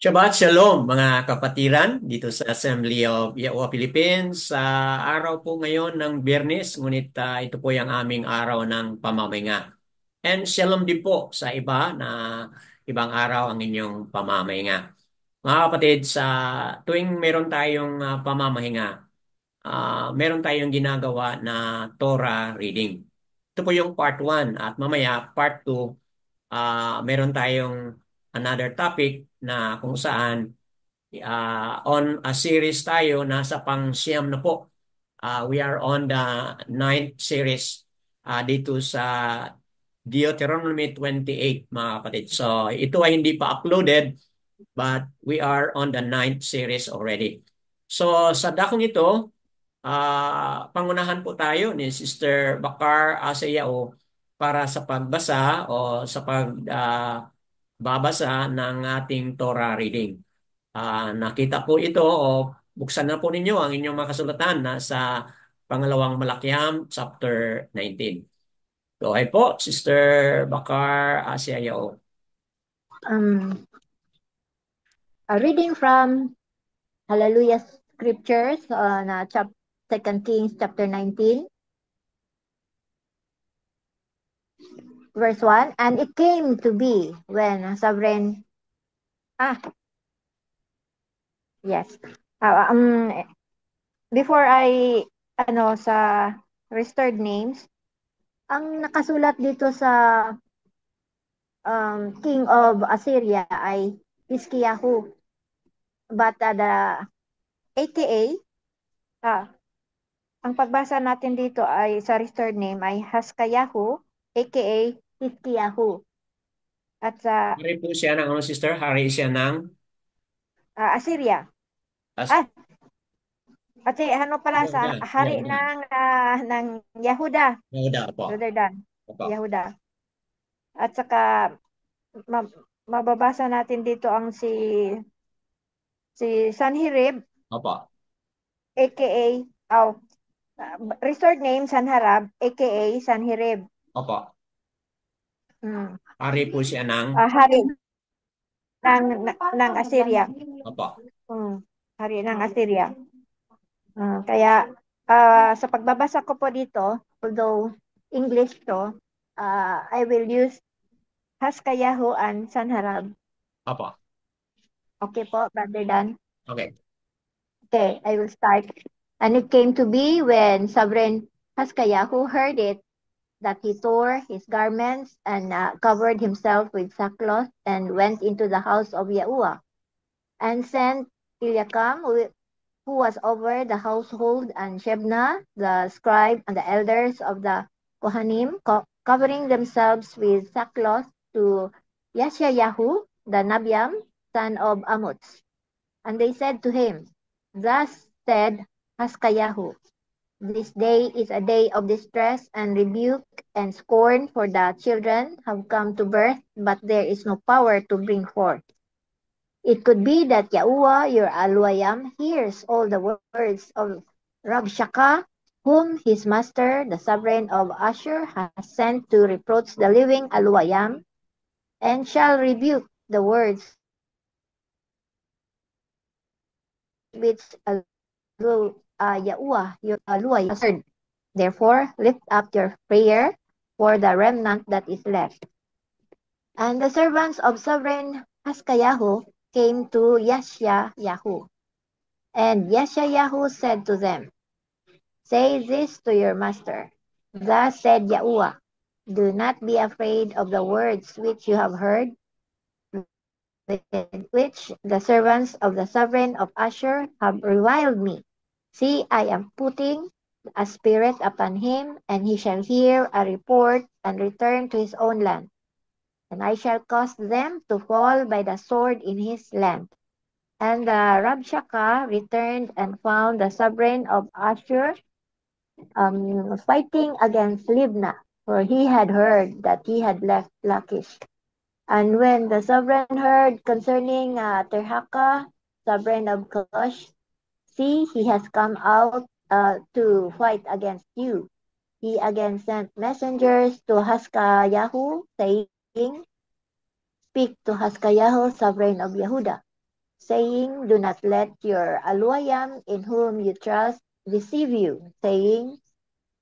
Shabbat Shalom mga kapatiran dito sa Assembly of Yahuwah Philippines. Sa araw po ngayon ng Biyernes, ngunit ito po yung aming araw ng pamamahinga. And Shalom din po sa iba na ibang araw ang inyong pamamahinga. Mga kapatid, sa tuwing meron tayong pamamahinga, meron tayong ginagawa na Torah reading. Ito po yung part 1 at mamaya part 2, meron tayong another topic na kung saan on a series tayo, nasa pang-siyam na po. We are on the ninth series dito sa Deuteronomy 28, mga kapatid. So ito ay hindi pa uploaded, but we are on the ninth series already. So sa dakong ito, pangunahan po tayo ni Sister Bakar Asayao para sa pagbasa o sa pagbabasa ng ating Torah reading. Nakita po ito o buksan na po ninyo ang inyong mga kasulatan na sa pangalawang Malakiam, chapter 19. Go ahead po, Sister Bakar Asiayao. Um, a reading from Hallelujah Scriptures na 2 Kings chapter 19, verse 1. And it came to be when sovereign, ah, yes. Uh, um, Before sa restored names, ang nakasulat dito sa King of Assyria ay Hiskiyahu. But the AKA, ah, ang pagbasa natin dito ay sa restored name ay Haskayahu, aka Hiskiyahu. At sa Hari po siya ng sister? Hari siya ng Assyria. As Ah, at ano pala sa Yehuda. hari Yehuda. ng Yahuda, Yehuda po. rather than Opo. Yahuda. At saka ma- mababasa natin dito ang si Sanherib, Opo. aka oh, restored name Sanharab, aka Sanherib. Opo. Hmm. Hari po siya ng Hari ng Assyria. Opo. Hmm. Hari ng Assyria. Kaya sa pagbabasa ko po dito, although English to, I will use Haskayahu and Sanharab. Opo. Okay po, Brother Dan? Okay. Okay, I will start. And it came to be when Sovereign Haskayahu heard it, that he tore his garments and covered himself with sackcloth and went into the house of Yahuwah and sent Eliakam, who was over the household, and Shebna, the scribe, and the elders of the Kohanim, covering themselves with sackcloth, to Yeshayahu, the Nabiam, son of Amoz. And they said to him, Thus said Haskayahu, this day is a day of distress and rebuke and scorn, for the children have come to birth, but there is no power to bring forth. It could be that Yahuwah, your Aluayam, hears all the words of Rabshakeh, whom his master, the sovereign of Ashur, has sent to reproach the living Aluayam, and shall rebuke the words which Yahuwah, your Aluayam, has heard. Therefore, lift up your prayer for the remnant that is left. And the servants of sovereign Haskayahu came to Yashayahu. And Yeshayahu said to them, Say this to your master. Thus said Yahuwah, Do not be afraid of the words which you have heard, with which the servants of the sovereign of Ashur have reviled me. See, I am putting a spirit upon him, and he shall hear a report and return to his own land. And I shall cause them to fall by the sword in his land. And Rabshakeh returned and found the sovereign of Ashur fighting against Libnah, for he had heard that he had left Lachish. And when the sovereign heard concerning Terhaka, sovereign of Cush, see, he has come out to fight against you. He again sent messengers to Haskayahu, saying, Speak to Haskayahu, sovereign of Yehuda. saying, do not let your Aluayam in whom you trust deceive you, saying,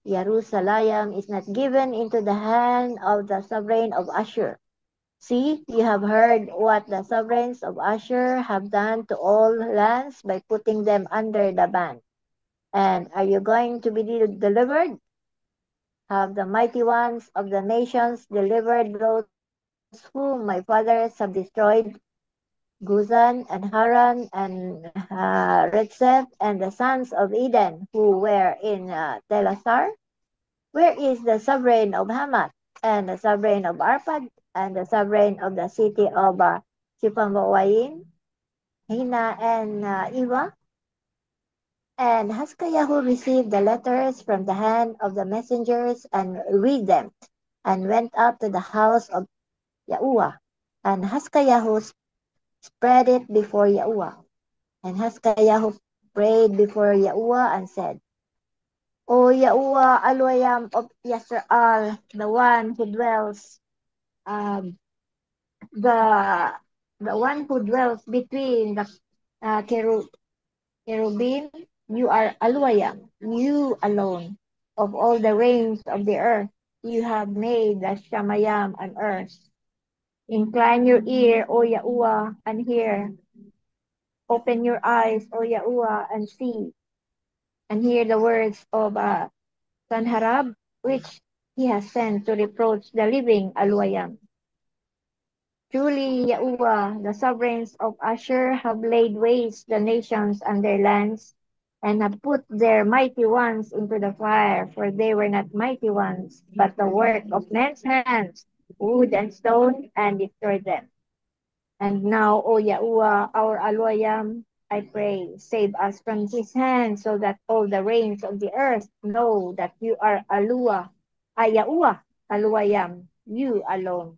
Jerusalem is not given into the hand of the sovereign of Ashur. See, you have heard what the sovereigns of Ashur have done to all lands by putting them under the ban. And are you going to be delivered? Have the mighty ones of the nations delivered those whom my fathers have destroyed, Guzan and Haran and Retsef and the sons of Eden who were in Telasar? Where is the sovereign of Hamath and the sovereign of Arpad and the sovereign of the city of Chipambawaim, Hina and Iva? And Haskayahu received the letters from the hand of the messengers and read them, and went up to the house of Yahuwah. And Haskayahu spread it before Yahuwah. And Haskayahu prayed before Yahuwah and said, O Yahuwah, Aloyam of Yasra'al, the one who dwells, um, the the one who dwells between the cherubim, you are Aloyam, you alone, of all the reigns of the earth, you have made the Shamayam on earth. Incline your ear, O Yahuwah, and hear. Open your eyes, O Yahuwah, and see, and hear the words of Sanharab, which he has sent to reproach the living Aluayam. Truly, Yahuwah, the sovereigns of Ashur have laid waste the nations and their lands, and have put their mighty ones into the fire, for they were not mighty ones, but the work of men's hands, wood and stone, and destroyed them. And now, O Yahuwah, our Aloyam, I pray, save us from his hand, so that all the reigns of the earth know that you are Yahuwah, Aloyam, you alone.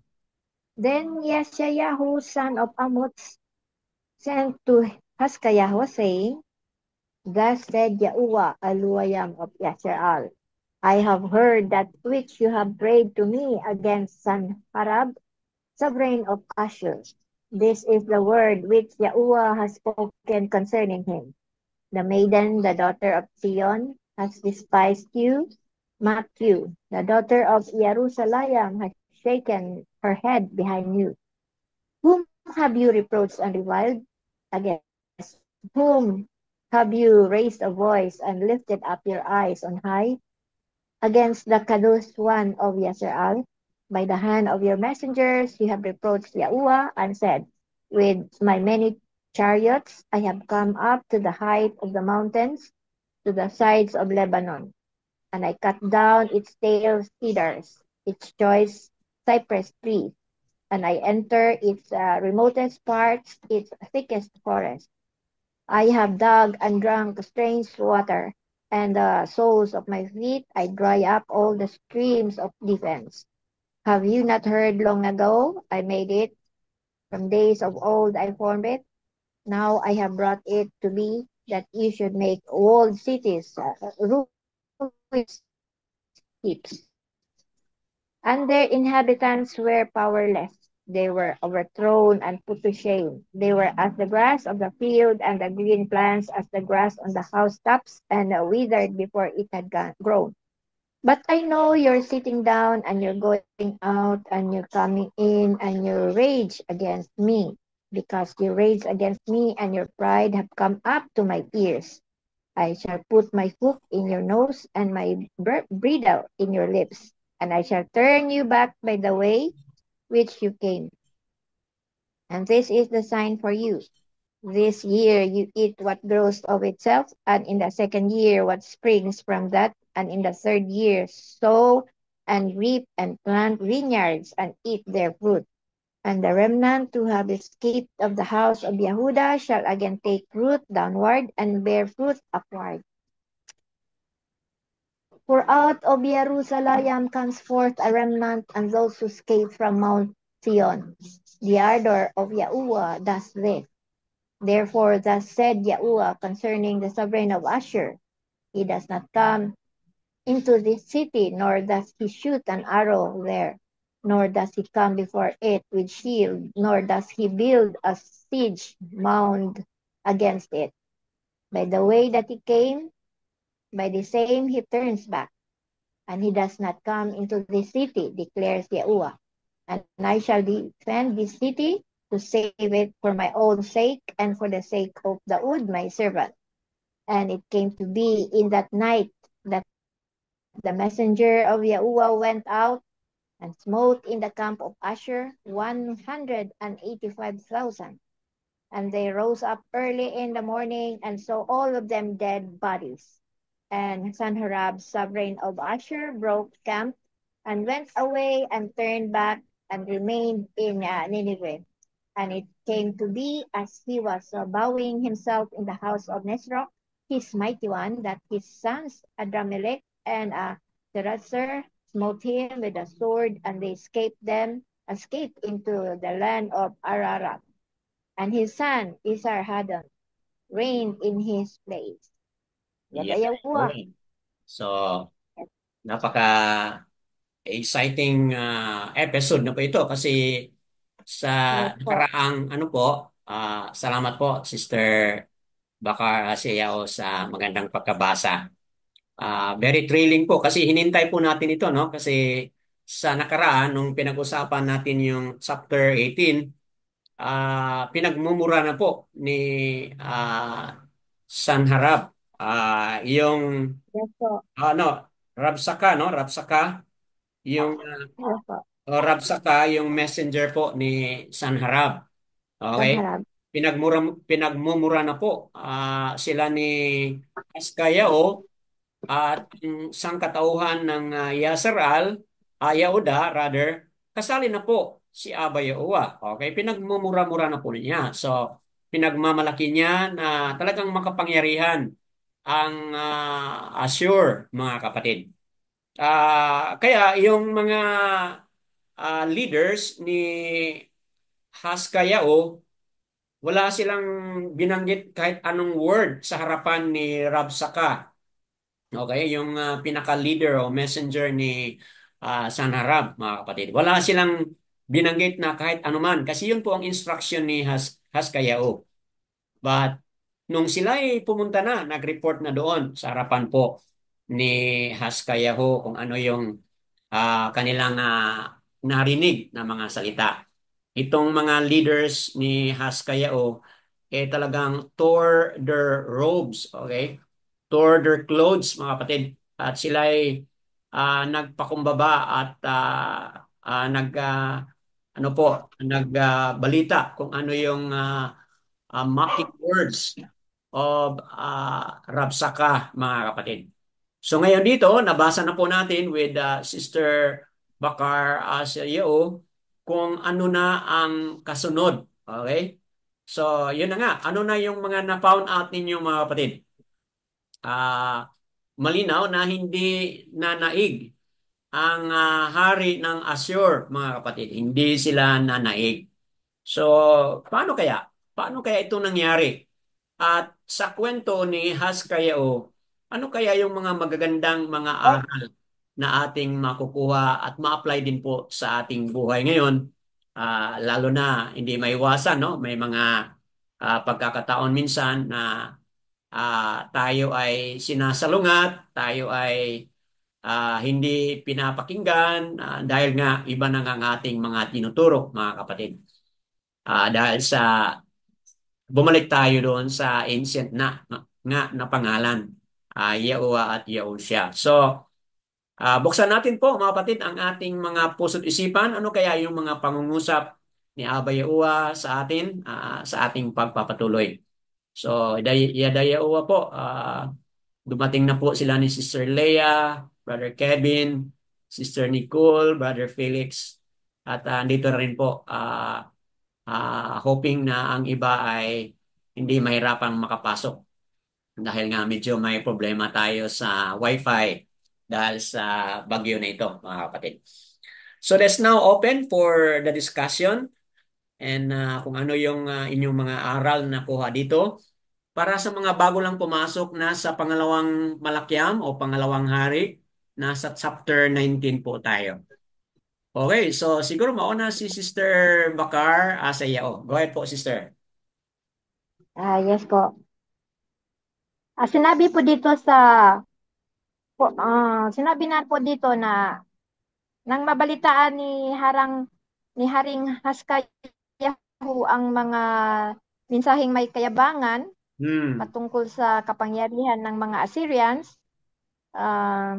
Then Yeshayahu, son of Amoz, sent to Haskayahu, saying, Thus said Yahuwah, Aloyam of Yasharal, I have heard that which you have prayed to me against Sanharab, sovereign of Ashur. This is the word which Yahuwah has spoken concerning him. The maiden, the daughter of Zion, has despised you, mocked you. The daughter of Jerusalem has shaken her head behind you. Whom have you reproached and reviled? Against whom have you raised a voice and lifted up your eyes on high? Against the Kadosh one of Yasrael. By the hand of your messengers you have reproached Yahuwah and said, With my many chariots I have come up to the height of the mountains, to the sides of Lebanon, and I cut down its tail cedars, its choice cypress trees, and I enter its remotest parts, its thickest forest. I have dug and drunk strange water, and the soles of my feet I dry up all the streams of defense. Have you not heard long ago? I made it. From days of old I formed it. Now I have brought it to be that you should make walled cities, ruins, heaps. And their inhabitants were powerless. They were overthrown and put to shame. They were as the grass of the field, and the green plants as the grass on the housetops, and withered before it had grown. But I know you're sitting down, and you're going out, and you're coming in, and you rage against me, because you rage against me, and your pride have come up to my ears. I shall put my hook in your nose and my bridle in your lips, and I shall turn you back by the way which you came. And this is the sign for you. This year you eat what grows of itself, and in the second year what springs from that, and in the third year sow and reap and plant vineyards and eat their fruit. And the remnant who have escaped of the house of Yehuda shall again take root downward and bear fruit upward. For out of Jerusalem comes forth a remnant, and those who escape from Mount Zion. The ardor of Yahuwah does this. Therefore thus said Yahuwah concerning the sovereign of Ashur, He does not come into this city, nor does he shoot an arrow there. nor does he come before it with shield, nor does he build a siege mound against it. By the way that he came, by the same he turns back, and he does not come into this city, declares Yahuwah. And I shall defend this city to save it for my own sake and for the sake of Daud, my servant. And it came to be in that night that the messenger of Yahuwah went out and smote in the camp of Asher 185,000. And they rose up early in the morning and saw all of them dead bodies. And Sanherib, sovereign of Asher, broke camp and went away and turned back and remained in Nineveh. And it came to be as he was bowing himself in the house of Nesroch, his mighty one, that his sons Adramelech and Sharezer smote him with a sword, and they escaped into the land of Ararat. And his son Esarhaddon reigned in his place. Yeah. Yadayawa. Okay. So, napaka-exciting episode na po ito kasi sa Yes po. nakaraang ano po, salamat po Sister Bakar Asiao sa magandang pagkabasa. Very thrilling po kasi hinintay po natin ito, no? Kasi sa nakaraan nung pinag-usapan natin yung chapter 18, pinagmumura na po ni Sanharab yung Yes po. ano, Rabsaka, no? Rabsaka yung Yes po. Rabsaka yung messenger po ni Sanharab. Okay? Sanharab. Pinagmumura na po sila ni Askayao at yung sangkatauhan ng Yasser Yahuda rather, kasali na po si Aba Yahuwa. Okay, pinagmumura-mura na po niya. So, pinagmamalaki niya na talagang makapangyarihan ang Assure, mga kapatid. Kaya yung mga leaders ni Haskayao, wala silang binanggit kahit anong word sa harapan ni Rabsaka. Okay, yung pinaka-leader o messenger ni Sanharab, mga kapatid. Wala silang binanggit na kahit anuman kasi yun po ang instruction ni Haskayao. But nung sila ay pumunta na, nag-report na doon sa harapan po ni Haskayao kung ano yung kanilang narinig na mga salita. Itong mga leaders ni Haskayao talagang tore their robes, okay? Tore their clothes, mga kapatid. At sila ay nagpakumbaba at ano po, nagbalita kung ano yung mocking words of Rabsaka, mga kapatid. So ngayon dito, nabasa na po natin with Sister Bakar Asiao kung ano na ang kasunod. Okay? So, yun na nga. Ano na yung mga na-found out ninyo, mga kapatid? Malinaw na hindi nanaig ang hari ng Assur, mga kapatid. Hindi sila nanaig. So, paano kaya? Paano kaya ito nangyari? At sa kwento ni Haskayao, ano kaya yung mga magagandang mga Oh, aral na ating makukuha at ma-apply din po sa ating buhay ngayon? Lalo na hindi maiwasan, no? May mga pagkakataon minsan na tayo ay sinasalungat, tayo ay hindi pinapakinggan dahil nga iba na nga ang ating mga tinuturo, mga kapatid. Dahil sa bumalik tayo doon sa ancient na pangalan, Yahuwah at Yahusha. So, buksan natin po mga kapatid ang ating mga puso't isipan. Ano kaya yung mga pangungusap ni Aba Yahuwah sa atin sa ating pagpapatuloy. So, Yada Yahuwah po, dumating na po sila ni Sister Leah, Brother Kevin, Sister Nicole, Brother Felix, at andito rin po, hoping na ang iba ay hindi mahirapang makapasok dahil nga medyo may problema tayo sa Wi-Fi dahil sa bagyo na ito, mga kapatid. So let's now open for the discussion and kung ano yung inyong mga aral na kuha dito. Para sa mga bago lang pumasok, nasa pangalawang Malakyam o pangalawang hari, nasa chapter 19 po tayo. Okay, so siguro mauna si Sister Bakar sa iyo. Go ahead po, Sister. Yes po. Sinabi po dito sa sinabi na po dito na nang mabalitaan ni Haring Haskayahu ang mga mensaheng may kayabangan Hmm. patungkol sa kapangyarihan ng mga Assyrians, ah,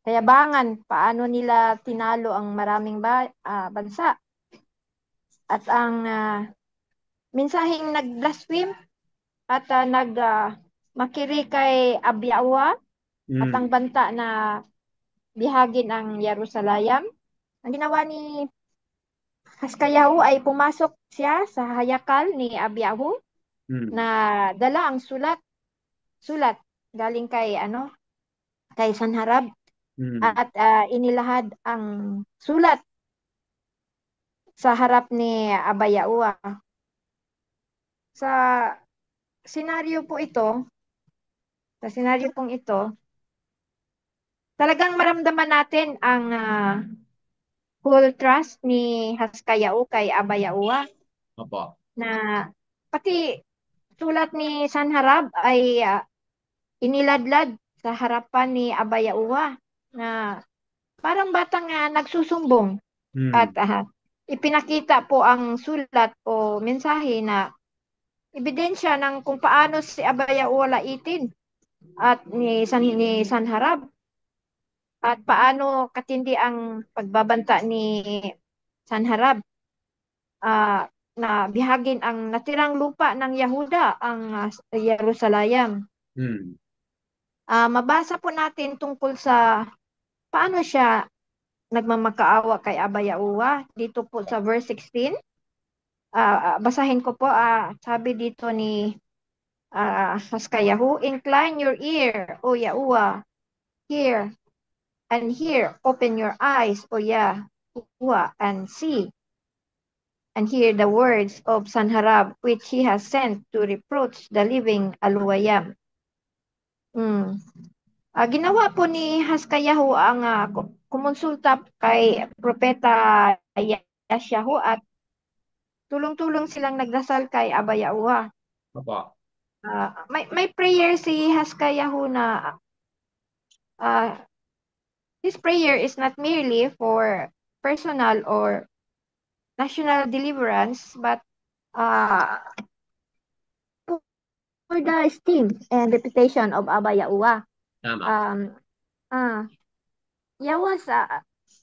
kayabangan, paano nila tinalo ang maraming bansa at ang mensaheng nag-blaspheme at makiri kay Abyawa at ang Hmm. banta na bihagin ang Jerusalem. Ang ginawa ni Haskayahu ay pumasok siya sa hayakal ni Abyahu Hmm. na dala ang sulat galing kay Sanharab Hmm. at inilahad ang sulat sa harap ni Abayawa. Sa senaryo po ito, sa senaryo pong ito, talagang maramdaman natin ang full trust ni Haskayao kay Abayawa Opo. na pati sulat ni Sanharab ay iniladlad sa harapan ni Abayawa na parang batang nagsusumbong at Hmm. ipinakita po ang sulat o mensahe na ebidensya ng kung paano si Abayawa laitin at ni Sanharab at paano katindi ang pagbabanta ni Sanharab na bihagin ang natirang lupa ng Yahuda, ang Jerusalem. Hmm. Mabasa po natin tungkol sa paano siya nagmamakaawa kay Abayawa dito po sa verse 16. Basahin ko po, sabi dito ni Haskayahu, incline your ear, O Yahuwah, hear and hear, open your eyes, O Yahuwah, and see and hear the words of Sanharab, which he has sent to reproach the living Aluwayam. Mm. Ginawa po ni Haskayahu ang kumonsulta kay Propeta Yasyahu at tulong-tulong silang nagdasal kay Abayawa. Opo. May prayer si Haskayahu na uh, his prayer is not merely for personal or national deliverance, but uh, for the esteem and reputation of Abayawa. Tama. Um, uh, Yawa's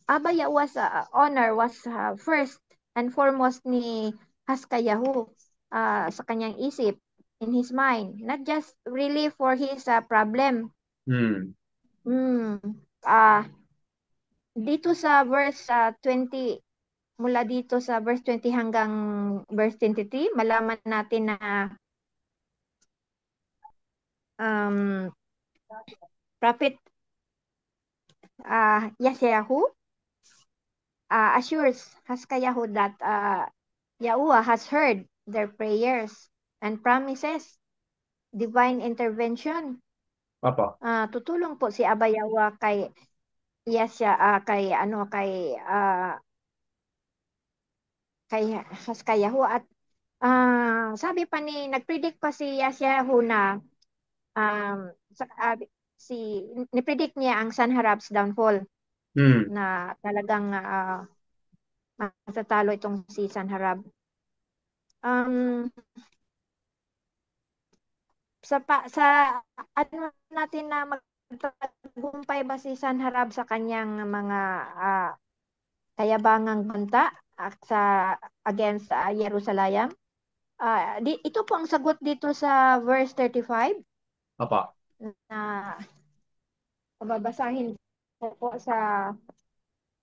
Abayawa's honor was first and foremost ni Haskayahu sa kanyang isip, in his mind, not just really for his problem. Hmm. Hmm. Ah, dito sa verse 20, mula dito sa verse 20 hanggang verse 23, malaman natin na um, Prophet Yeshayahu assures Haskayahu that Yahuwah has heard their prayers and promises divine intervention. Opo. Tutulong po si Abayawa kay Yesya kay Haskayahu at sabi pa nagpredict pa si Yesyahu na um, sa, ni-predict niya ang Sanharab's downfall Hmm. na talagang matatalo itong si Sanharab. Um, sa ano natin na magtagumpay ba si Sanharab sa kanyang mga kayabangang banta sa against Jerusalem? Ito po ang sagot dito sa verse 35 Opo. na babasahin ko po sa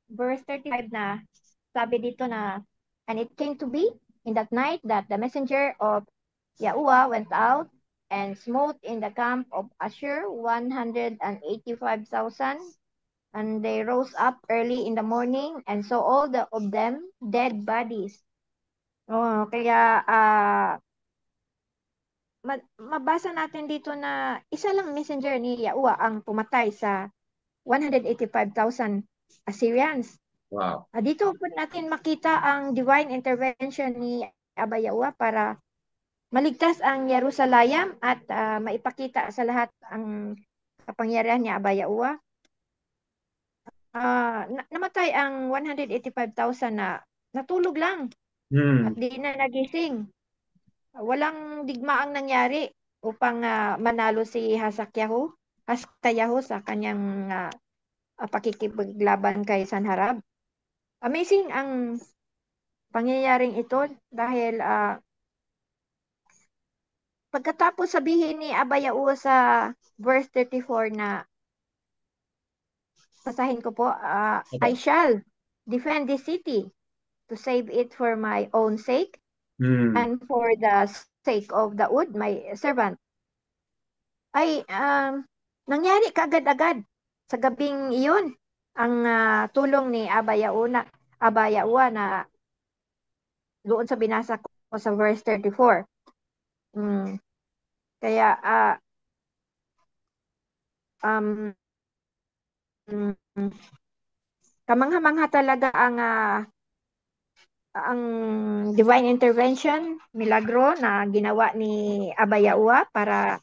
verse 35 na sabi dito na, and it came to be in that night that the messenger of Yahuwah went out and smote in the camp of Ashur 185,000. And they rose up early in the morning and saw of them dead bodies. Kaya mabasa natin dito na isa lang messenger ni Yahuwah ang pumatay sa 185,000 Assyrians. Wow. Dito po natin makita ang divine intervention ni Abba Yawa para maligtas ang Jerusalem at maipakita sa lahat ang kapangyarihan ni Abba Yawa. Namatay ang 185,000 na natulog lang at Hmm. di na nagising. Walang digmaang nangyari upang manalo si Haskayahu sa kanyang pakikipaglaban kay Sanharab. Amazing ang pangyayaring ito dahil pagkatapos sabihin ni Abayao sa verse 34 na basahin ko po, I Opo. shall defend this city to save it for my own sake Hmm. and for the sake of Daud, my servant. Ay, nangyari kaagad-agad sa gabing iyon ang tulong ni Abayawa na doon sa binasa ko sa verse 34. Mm, kaya um, mm, kamangha-mangha talaga ang divine intervention, milagro na ginawa ni Abayawa para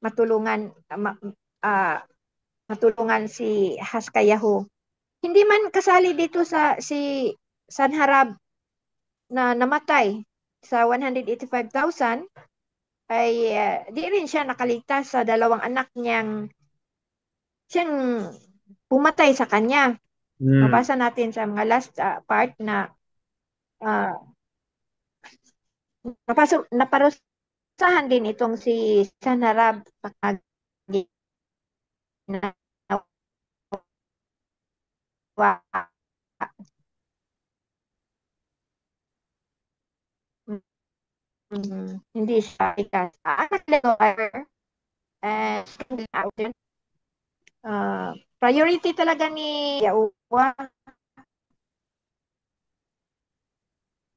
matulungan ah, matulungan si Haskayahu. Hindi man kasali dito si Sanharab na namatay sa 185,000 ay di rin siya nakaligtas sa dalawang anak siyang pumatay sa kanya. Hmm. Mabasa natin sa mga last part na uh, naparusahan din itong si Sanharab pag ginawa. Hindi siya ikas. Anak lang and priority talaga ni Yawa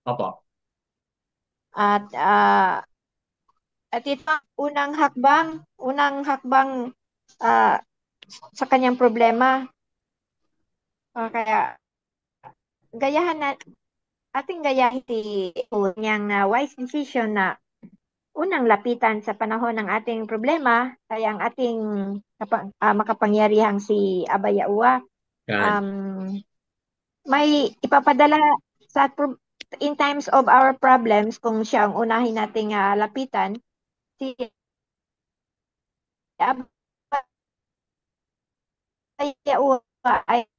Opo. at ito ang unang hakbang ah, sa kanyang problema. Kaya gayahan na ating gayahin si niyang wise decision na unang lapitan sa panahon ng ating problema ay ang ating makapangyarihang si Abayawa. Yan. Um, may ipapadala in times of our problems kung siya ang unahin nating lapitan si Abayawa ay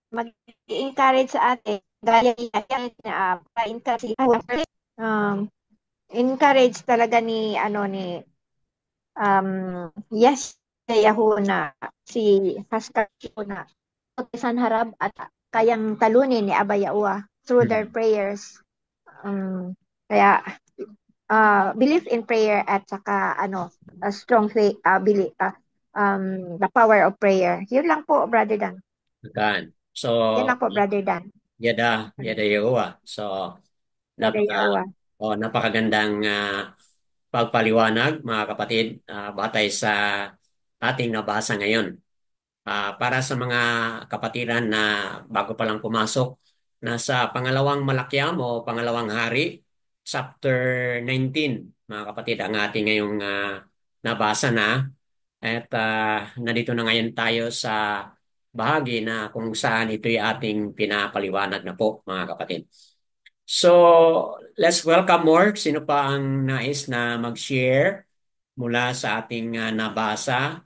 mag-encourage sa atin gaya niya pa-encourage encourage talaga ni yes Yahoo na si Haskell na Sanharab at kayang talunin ni Abayawa through their Hmm. prayers. Kaya believe in prayer at saka a strong faith, the power of prayer. Yun lang po, Brother Dan. Yan. So, Yan lang po, Brother Dan. yada, yada Yehowa. So, napaka, Abayawa. napakagandang pagpaliwanag, mga kapatid, batay sa ating nabasa ngayon. Para sa mga kapatiran na bago pa lang pumasok, nasa pangalawang Malakyam o pangalawang hari, chapter 19, mga kapatid, ang ating ngayong nabasa na. At nandito na ngayon tayo sa bahagi na kung saan ito'y ating pinapaliwanag na po, mga kapatid. So, let's welcome more. Sino pa ang nais na mag-share mula sa ating nabasa?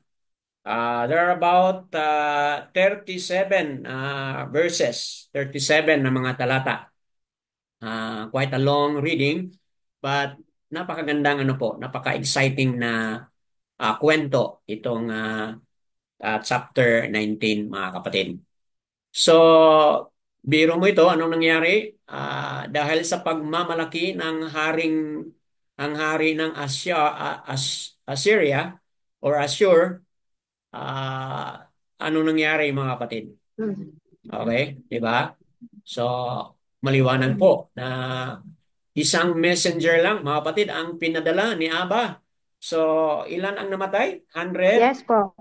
There are about 37 verses, 37 na mga talata. Quite a long reading, but napakagandang ano po, napaka-exciting na kwento itong chapter 19, mga kapatid. So, biro mo ito, anong nangyari? Dahil sa pagmamalaki ng ang hari ng Assyria or Assure, ano nangyari mga kapatid? Mm. Okay, di ba? So, maliwanag po Mm. na isang messenger lang, mga kapatid, ang pinadala ni Aba. So, ilan ang namatay? 100? Yes po.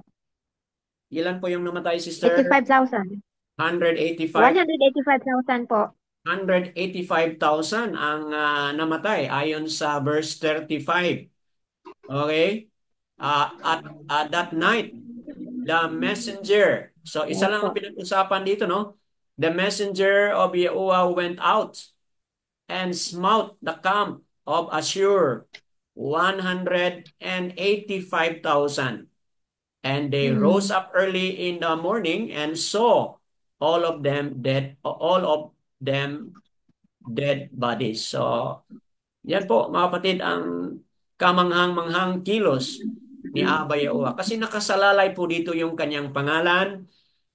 Ilan po yung namatay, sister? 85,000. 185. 185,000 po. 185,000 ang namatay ayon sa verse 35. Okay? At that night, the messenger. So isa Yes lang ang po. pinag-usapan dito, no? The messenger of Yahuwah went out and smote the camp of Ashur 185,000. And they rose Mm. up early in the morning and saw all of them dead bodies. So, yan po, mga kapatid, ang kamanghang-manghang kilos ni Abba Yahuwah. Kasi nakasalalay po dito yung kanyang pangalan,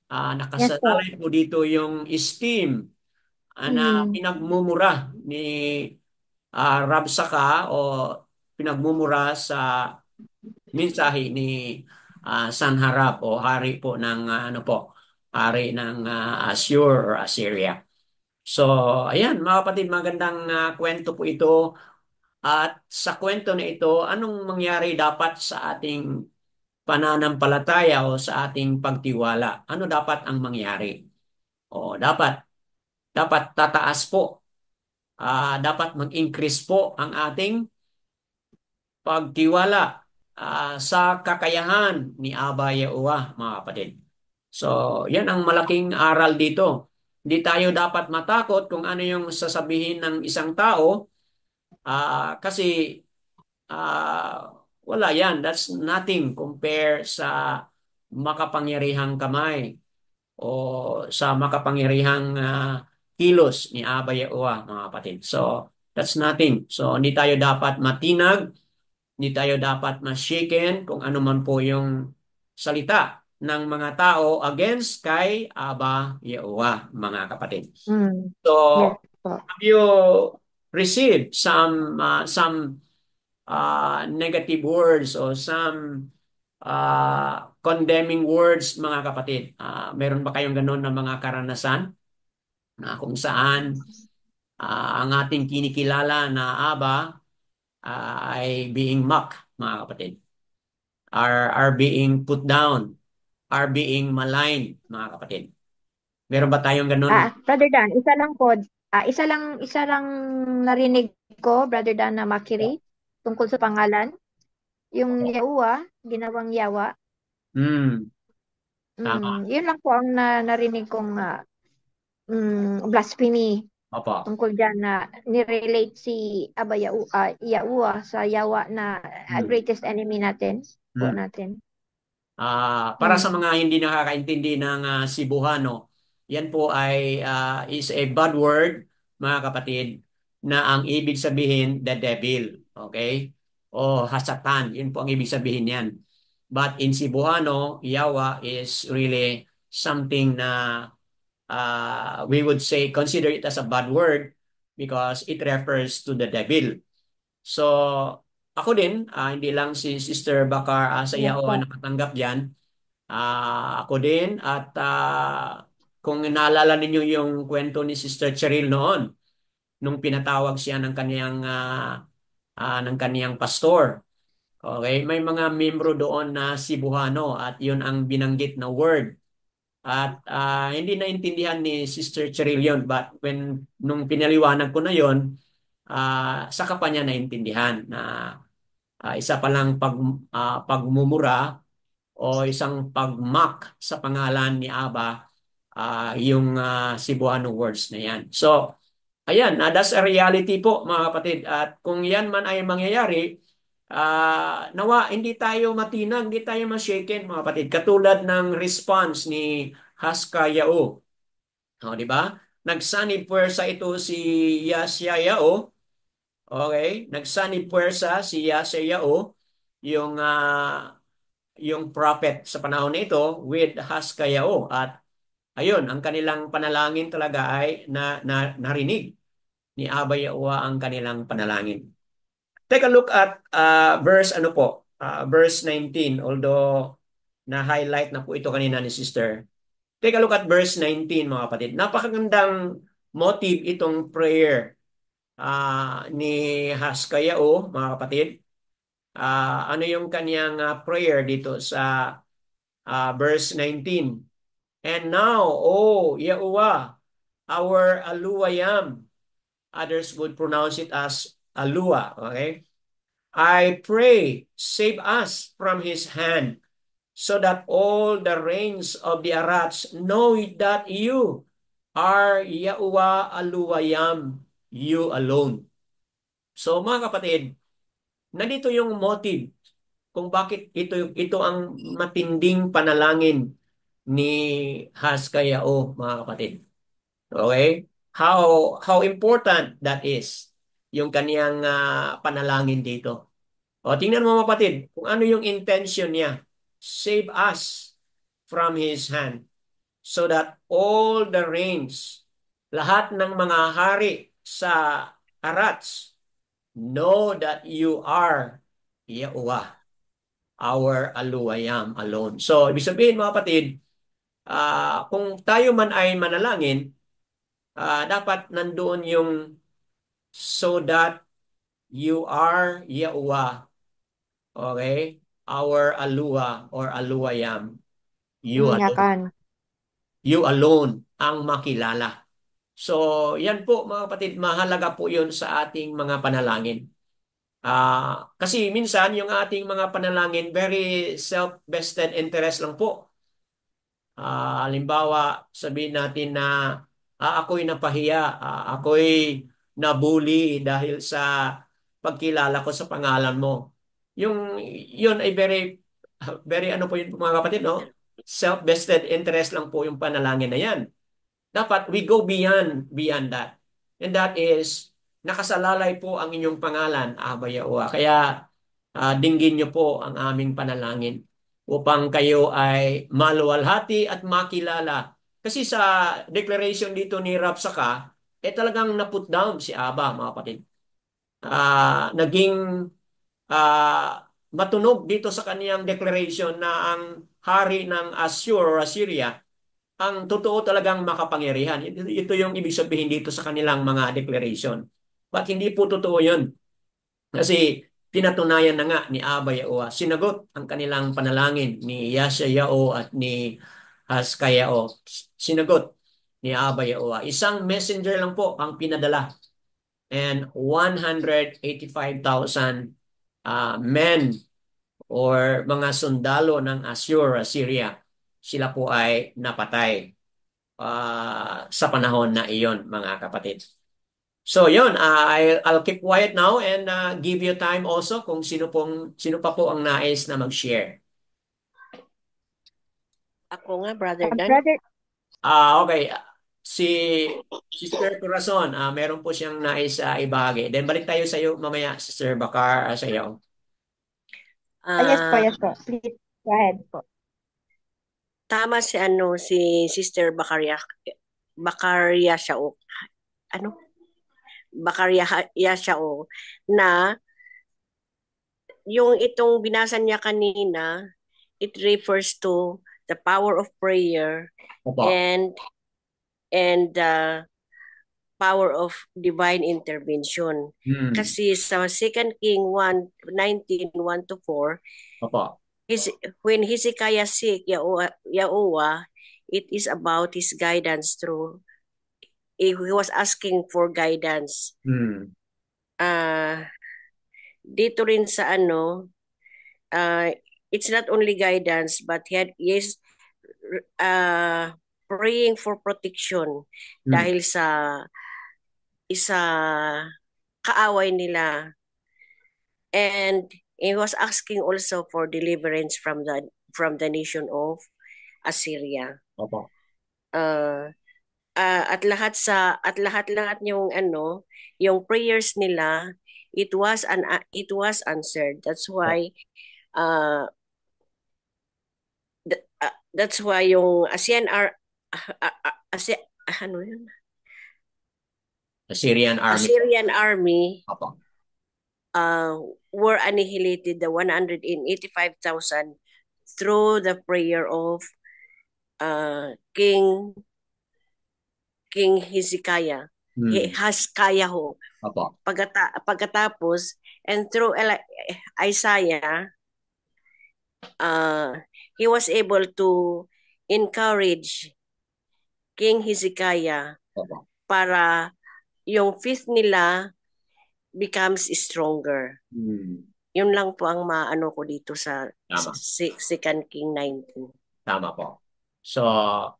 Yes po. nakasalalay po dito yung esteem na Mm. pinagmumura ni Rabsaka o pinagmumura sa mensahe ni Sanharab o hari po ng ano po, hari ng Assur or Assyria. So, ayan mga kapatid, magandang kwento po ito. At sa kwento na ito, anong mangyari dapat sa ating pananampalataya o sa ating pagtiwala? Ano dapat ang mangyari? O dapat tataas po. Dapat mag-increase po ang ating pagtiwala sa kakayahan ni Aba Yahuwah, mga kapatid. So, yan ang malaking aral dito. Hindi tayo dapat matakot kung ano yung sasabihin ng isang tao kasi wala yan. That's nothing compare sa makapangyarihang kamay o sa makapangyarihang kilos ni Aba Yahuwah, mga kapatid. So, that's nothing. So, hindi tayo dapat matinag, hindi tayo dapat ma-shaken kung ano man po yung salita ng mga tao against kay Aba Yahuwah, mga kapatid. Mm. So, Yes po. have you received some negative words o some condemning words, mga kapatid? Meron ba kayong ganun na mga karanasan na kung saan ang ating kinikilala na Aba ay being mocked, mga kapatid? Are being put down, are being maligned, mga kapatid. Meron ba tayong ganun? Brother Dan, isa lang narinig ko, Brother Dan, na makiri tungkol sa pangalan. Yung Opo. Yawa, ginawang Yawa. Hmm, tama. Yun lang po ang narinig kong blasphemy Opo. tungkol dyan na nirelate si Yawa sa Yawa na Hmm. greatest enemy natin, po Hmm. natin. Para sa Mm. mga hindi nakakaintindi ng Cebuano, yan po ay is a bad word, mga kapatid, na ang ibig sabihin, the devil. Okay? O hasatan. Yun po ang ibig sabihin yan. But in Cebuano, yawa is really something na we would say, consider it as a bad word because it refers to the devil. So, ako din, hindi lang si Sister Bakar sa Yes Yao ang po. nakatanggap diyan. Ako din at kung naalala ninyo yung kwento ni Sister Cheryl noon, nung pinatawag siya ng kaniyang pastor. Okay, may mga membro doon na Cebuano at yun ang binanggit na word. At hindi naintindihan ni Sister Cheryl yun, but nung pinaliwanag ko na yun, saka pa niya naintindihan na isa palang pagmumura o isang pagmak sa pangalan ni Aba yung Cebuano words na yan. So, ayan, that's a reality po, mga kapatid. At kung yan man ay mangyayari, nawa hindi tayo matinag, hindi tayo ma-shaken, mga kapatid. Katulad ng response ni Haskayao. O, di ba? Nagsanib puwersa ito si Yasayao. Okay? Nagsanib puwersa si Yasayao, yung yung prophet sa panahon na ito with Haskayao. At ayun, ang kanilang panalangin talaga ay narinig ni Abba Yahuwah ang kanilang panalangin. Take a look at verse ano po, verse 19, although na-highlight na po ito kanina ni Sister. Take a look at verse 19, mga kapatid. Napakagandang motive itong prayer ni Haskayao, mga kapatid. Ano yung kaniyang prayer dito sa verse 19. And now, O Yahuwah, our Aluwayam, others would pronounce it as Alua, okay? I pray, save us from his hand, so that all the reigns of the Arats know that you are Yahuwah Aluwayam, you alone. So mga kapatid, nandito yung motive kung bakit ito ang matinding panalangin ni Haskayao, mga kapatid. Okay? How important that is yung kaniyang panalangin dito. O tingnan mo, mga kapatid, kung ano yung intention niya. Save us from his hand so that all the reigns, lahat ng mga hari sa Arats, know that you are Yahuwah, our Aluwayam alone. So, ibig sabihin, mga kapatid, kung tayo man ay manalangin, dapat nandoon yung so that you are Yahuwah, okay? Our Aluwa or Aluwayam, you alone. Minyakan. You alone ang makilala. So, yan po mga kapatid, mahalaga po yun sa ating mga panalangin. Kasi minsan yung ating mga panalangin, very self-vested interest lang po. Halimbawa, sabihin natin na ako'y napahiya, ako'y nabully dahil sa pagkilala ko sa pangalan mo. Yun ay very ano po yun mga kapatid, no? Self-vested interest lang po yung panalangin na yan. Dapat we go beyond that. And that is, nakasalalay po ang inyong pangalan, Aba Yahuwah. Kaya dinggin niyo po ang aming panalangin upang kayo ay maluwalhati at makilala. Kasi sa declaration dito ni Rabsaka, talagang na-put down si Aba, mga kapatid. Naging matunog dito sa kaniyang declaration na ang hari ng Assur or Assyria ang totoo talagang makapangyarihan. Ito yung ibig sabihin dito sa kanilang mga declaration. But hindi po totoo yun. Kasi pinatunayan na nga ni Aba Yaoa. Sinagot ang kanilang panalangin ni Yashayao at ni Haskayao. Sinagot ni Aba Yaoa. Isang messenger lang po ang pinadala. And 185,000 men or mga sundalo ng Assur, Assyria, sila po ay napatay sa panahon na iyon, mga kapatid. So yun, I'll keep quiet now and give you time also kung sino pa po ang nais na mag-share. Ako nga, Brother Dan. Brother, Okay. Si Sister Corazon, meron po siyang nais ibahagi. Then balik tayo sa iyo mamaya, Sister Bakar, sa iyo. yes po. Please, go ahead po. Tama si Sister Bakaria Shaok. Ano? Bakaria Shaok na yung itong binasa niya kanina, it refers to the power of prayer Opo. and the power of divine intervention. Kasi sa 2 King 1:19, 1-4, Opo. when Hezekiah seek Yahuwah, it is about his guidance through. He was asking for guidance. Dito rin sa it's not only guidance, but he is praying for protection dahil sa isa kaaway nila. And he was asking also for deliverance from the nation of Assyria. Opo. At lahat yung yung prayers nila, it was answered. That's why yung Assyrian Army Opo. were annihilated, the 185,000, through the prayer of King Hezekiah. Haskayaho. Opo. Pagkatapos, and through Isaiah, he was able to encourage King Hezekiah Opo. para yung faith nila becomes stronger. Yun lang po ang maano ko dito sa Tama. 2 King 19. Tama po. So,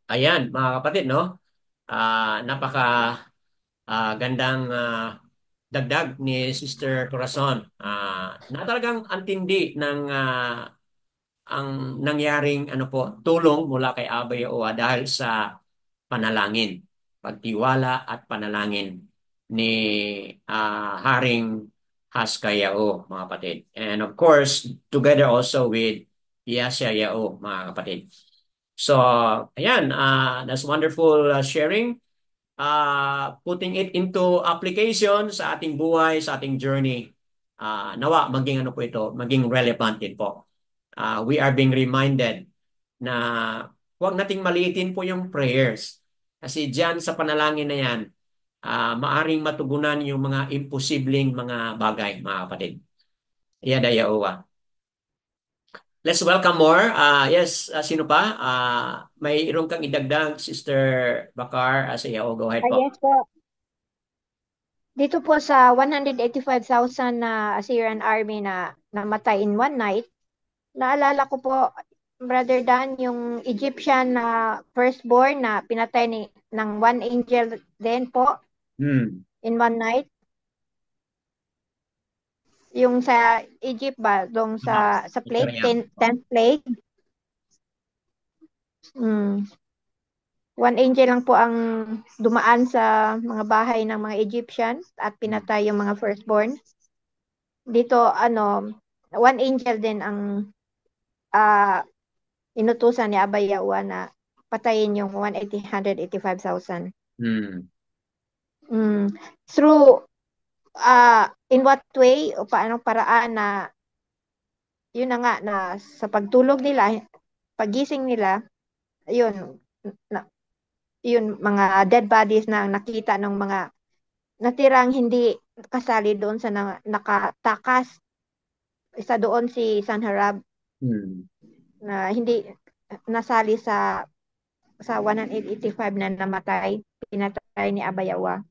ayan, mga kapatid, no? Napaka gandang dagdag ni Sister Corazon na talagang antindi ng ang nangyaring ano po, tulong mula kay Abay Owa dahil sa panalangin, pagtiwala at panalangin ni Haring Haskayao, mga kapatid. And of course, together also with Yasayao, mga kapatid. So, ayan, that's wonderful sharing. Putting it into application sa ating buhay, sa ating journey. Nawa, maging ano po ito, maging relevant din po. We are being reminded na huwag nating maliitin po yung prayers. Kasi diyan sa panalangin na yan, maaring matugunan yung mga imposibleng mga bagay, mga kapatid. Iyada yaowa. Let's welcome more. Yes, sino pa? Mayroon kang idagdag, Sister Bakar. Sige, go ahead po. Yes po. Dito po sa 185,000 na Assyrian army na namatay in one night, naalala ko po, Brother Dan, yung Egyptian na firstborn na pinatay ng one angel din po in one night. Yung sa Egypt ba, dong sa plague, 10th plague. One angel lang po ang dumaan sa mga bahay ng mga Egyptian at pinatay yung mga firstborn. Dito, one angel din ang inutusan ni Abay Yawa na patayin yung 185,000. Through, in what way o paanong paraan na yun na nga na sa pagtulog nila, pagising nila, yun mga dead bodies na nakita ng mga natirang hindi kasali doon sa nakatakas. Isa doon si Sanharab na hindi nasali sa 185 na namatay, pinatay ni Abayawa.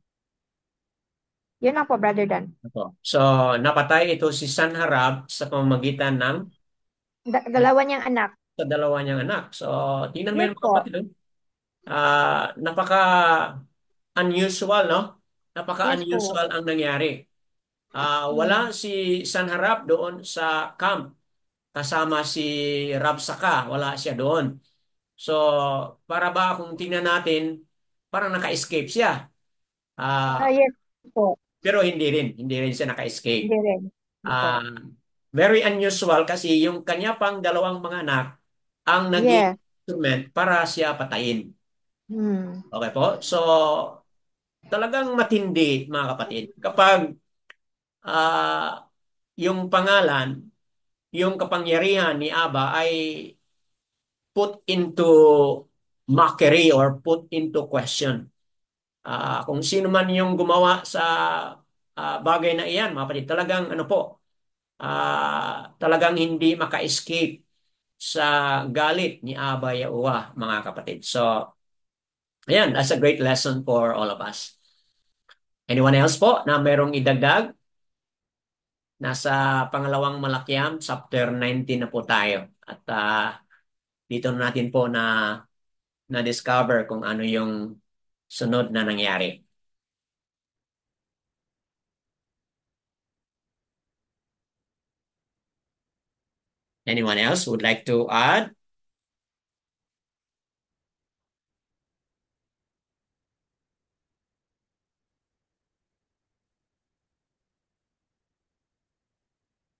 Yun lang po, Brother Dan. So, napatay ito si Sanharab sa pamamagitan ng dalawa niyang anak. Sa dalawa niyang anak. So, tingnan mo Yes yung mga po. kapatid. Napaka unusual, no? Napaka-unusual ang nangyari. Wala si Sanharab doon sa camp. Kasama si Rabsaka. Wala siya doon. So, para ba kung tingnan natin, parang naka-escape siya. Yes po. Pero hindi rin. Hindi rin siya naka-escape. Hindi rin. Very unusual kasi yung kanya pang dalawang mga anak ang naging instrument para siya patayin. Okay po? So, talagang matindi, mga kapatid. Kapag yung pangalan, yung kapangyarihan ni Aba ay put into mockery or put into question. Kung sino man yung gumawa sa bagay na iyan, mga kapatid, talagang ano po, talagang hindi maka-escape sa galit ni Aba Yahuwah, mga kapatid. So, ayan, that's a great lesson for all of us. Anyone else po na merong idagdag? Nasa pangalawang Malakiam, chapter 19 na po tayo. At dito natin po na-discover kung ano yung sunod na nangyari. Anyone else would like to add?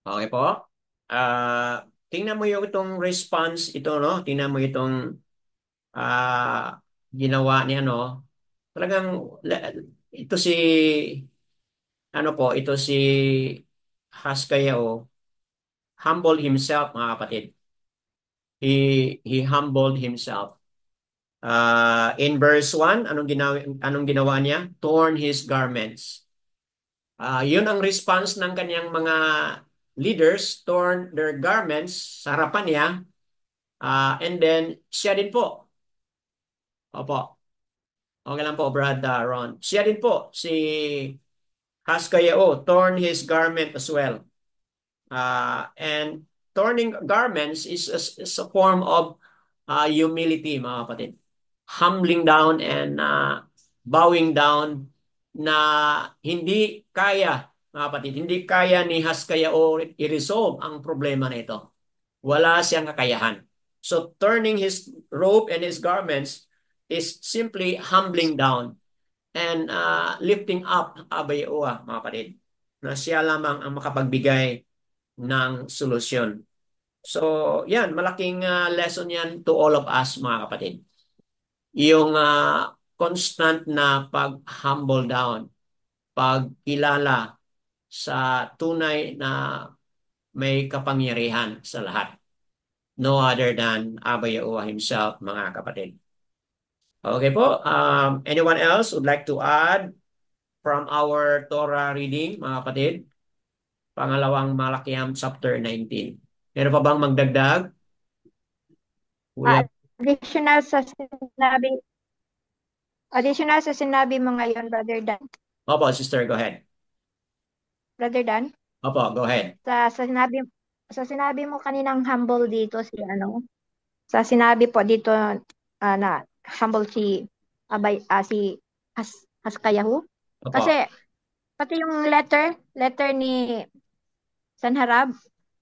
Okay po. Tingnan mo yung itong response ito, no? Tingnan mo itong ginawa ni ano. Talagang ito si ito si Haskayao humbled himself, mga kapatid. He humbled himself. In verse 1, anong ginawa niya? Torn his garments. Yun ang response ng kanyang mga leaders, torn their garments sa harapan niya. And then, siya din po. Opo. Okay lang po, Brad Ron. Siya din po, si Haskayao, torn his garment as well. And turning garments is a form of humility, mga kapatid. Humbling down and bowing down na hindi kaya, mga kapatid, hindi kaya ni Haskayao i-resolve ang problema na ito. Wala siyang kakayahan. So turning his robe and his garments is simply humbling down and lifting up Abayoa, mga kapatid, na siya lamang ang makapagbigay ng solusyon. So, yan, malaking lesson yan to all of us, mga kapatid. Yung constant na pag-humble down, pagkilala sa tunay na may kapangyarihan sa lahat. No other than Abba Yahuwah himself, mga kapatid. Okay po. Anyone else would like to add from our Torah reading, mga kapatid? Pangalawang Malakiam chapter 19. Meron pa bang magdagdag? Ah, Kuya? additional sa sinabi mo ngayon, Brother Dan. Opo, sister, go ahead. Brother Dan, Opo, go ahead. sa sinabi mo kaninang humble dito sa sinabi po dito na humble si Haskayahu. Opo. Kasi pati yung letter ni Sanharab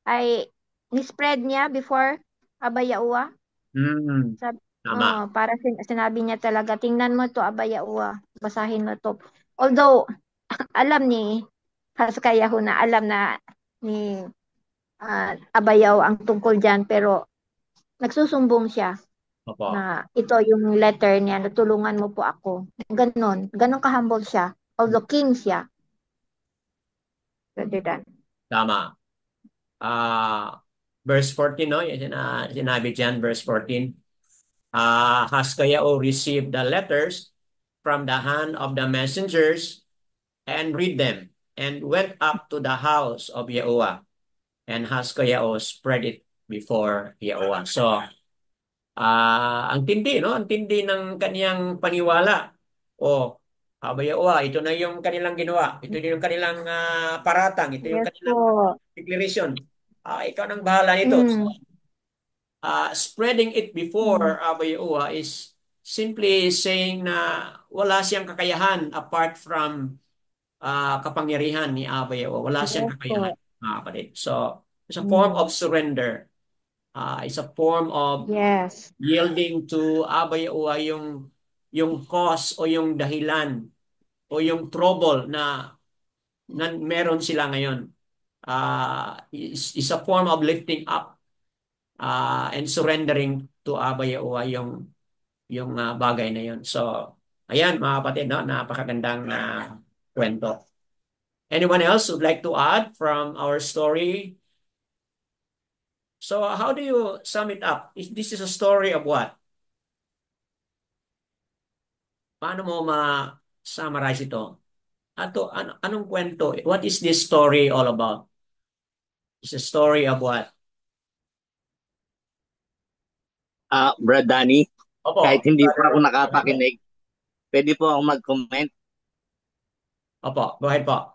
ay ni-spread niya before Abayawa. Mm, tama. Para sinabi niya talaga, tingnan mo to Abayawa, basahin mo to. Although, alam ni Haskayahu na alam na ni Abayaw ang tungkol dyan, pero nagsusumbong siya Opo. na ito yung letter niya, natulungan mo po ako. Ganon ka-humble siya. Although king siya. Rather than. Tama. Verse 14, no? Yung sinabi dyan, verse 14. Haskayao received the letters from the hand of the messengers and read them and went up to the house of Yahuwah. And Haskayao spread it before Yahuwah. So, ang tindi, no? Ang tindi ng kaniyang paniwala. O, Yahuwah, ito na yung kanilang ginawa. Ito yung kanilang paratang. Ito yung Yes kanilang po. declaration. Ikaw nang bahala nito. So, Mm, spreading it mm. before Yahuwah is simply saying na wala siyang kakayahan apart from kapangyarihan ni Abba Yahuwah. Wala siyang Yes kakayahan, po. mga kapatid. So, it's a form Mm. of surrender. It's a form of Yes. yielding to Abba Yahuwah yung cause o yung dahilan o yung trouble na meron sila ngayon. Is a form of lifting up and surrendering to Abba Yahuwah yung bagay na yun. So, ayan mga kapatid, no? Napakagandang kwento. Anyone else would like to add from our story? So, how do you sum it up? This is a story of what? Paano mo ma-summarize ito? Anong kwento? What is this story all about? It's a story of what? Brad Danny, kahit Opo, hindi po brother. ako nakapakinig, pwede po ako mag-comment. Opo, go ahead po.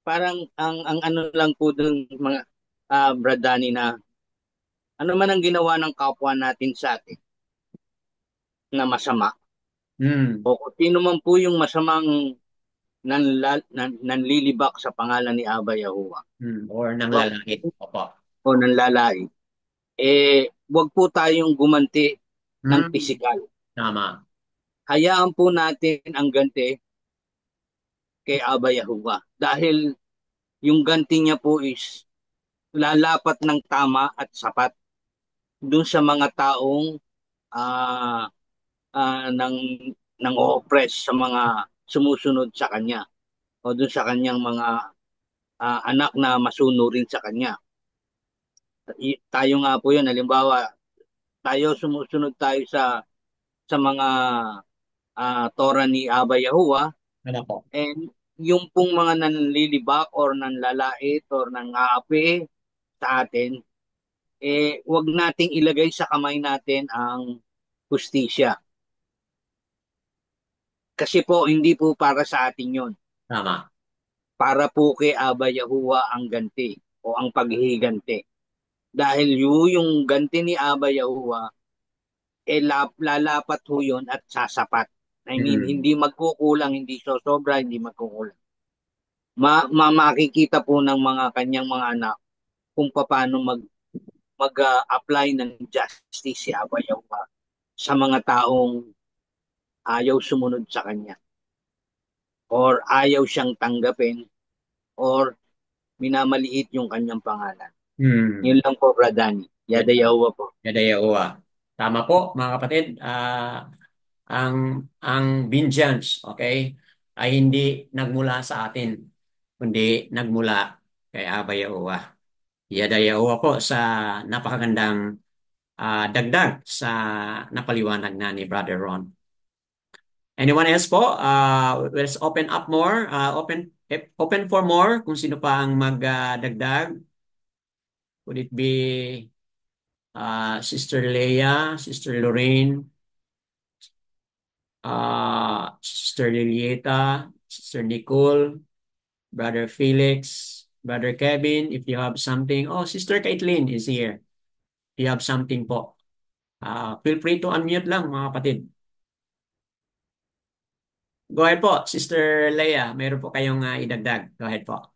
Parang ang ano lang po dun mga Brad Danny na ano man ang ginawa ng kapwa natin sa atin na masama Hmm. o kung sino man po yung masamang nanlilibak sa pangalan ni Aba Yahuwah Or nang o, lalait. Opo. o nanlalait, wag po tayong gumanti ng Hmm. pisikal. Tama. Hayaan po natin ang ganti kay Aba Yahuwah dahil yung ganti niya po is lalapat ng tama at sapat dun sa mga taong ah nang nang oppress sa mga sumusunod sa kanya o dun sa kanyang mga anak na masunurin sa kanya. Tayo nga po yun, halimbawa, tayo sumusunod tayo sa mga Torah ni Aba Yahuwah, Ano po? and yung pong mga nanlilibak or nanlalait or nang-aapi sa atin, wag nating ilagay sa kamay natin ang hustisya. Kasi po, hindi po para sa atin yon. Tama. Para po kay Aba Yahuwah ang ganti o ang paghihiganti. Dahil yung ganti ni Aba Yahuwah, lalapat ho yun at sasapat. I mean, Mm. hindi magkukulang, hindi sosobra, hindi magkukulang. Makikita po ng mga kanyang mga anak kung paano mag-apply ng justice si Aba Yahuwah sa mga taong ayaw sumunod sa kanya or ayaw siyang tanggapin or minamaliit yung kanyang pangalan. Mm. Yun lang po, Bradani. Yada Yahuwah po. Yadayawa. Tama po, mga kapatid. Ang ang vengeance, okay, ay hindi nagmula sa atin, kundi nagmula kay Abba Yahuwah. Yadayawa po sa napakagandang dagdag sa napaliwanag na ni Brother Ron. Anyone else po? Let's open up more. Open for more. Kung sino pa ang magdagdag. Would it be Sister Leia, Sister Lorraine, Sister Lilieta, Sister Nicole, Brother Felix, Brother Kevin, if you have something. Oh, Sister Caitlin is here. If you have something po. Feel free to unmute lang, mga kapatid. Go ahead po, Sister Leia. Meron po kayong idagdag. Go ahead po.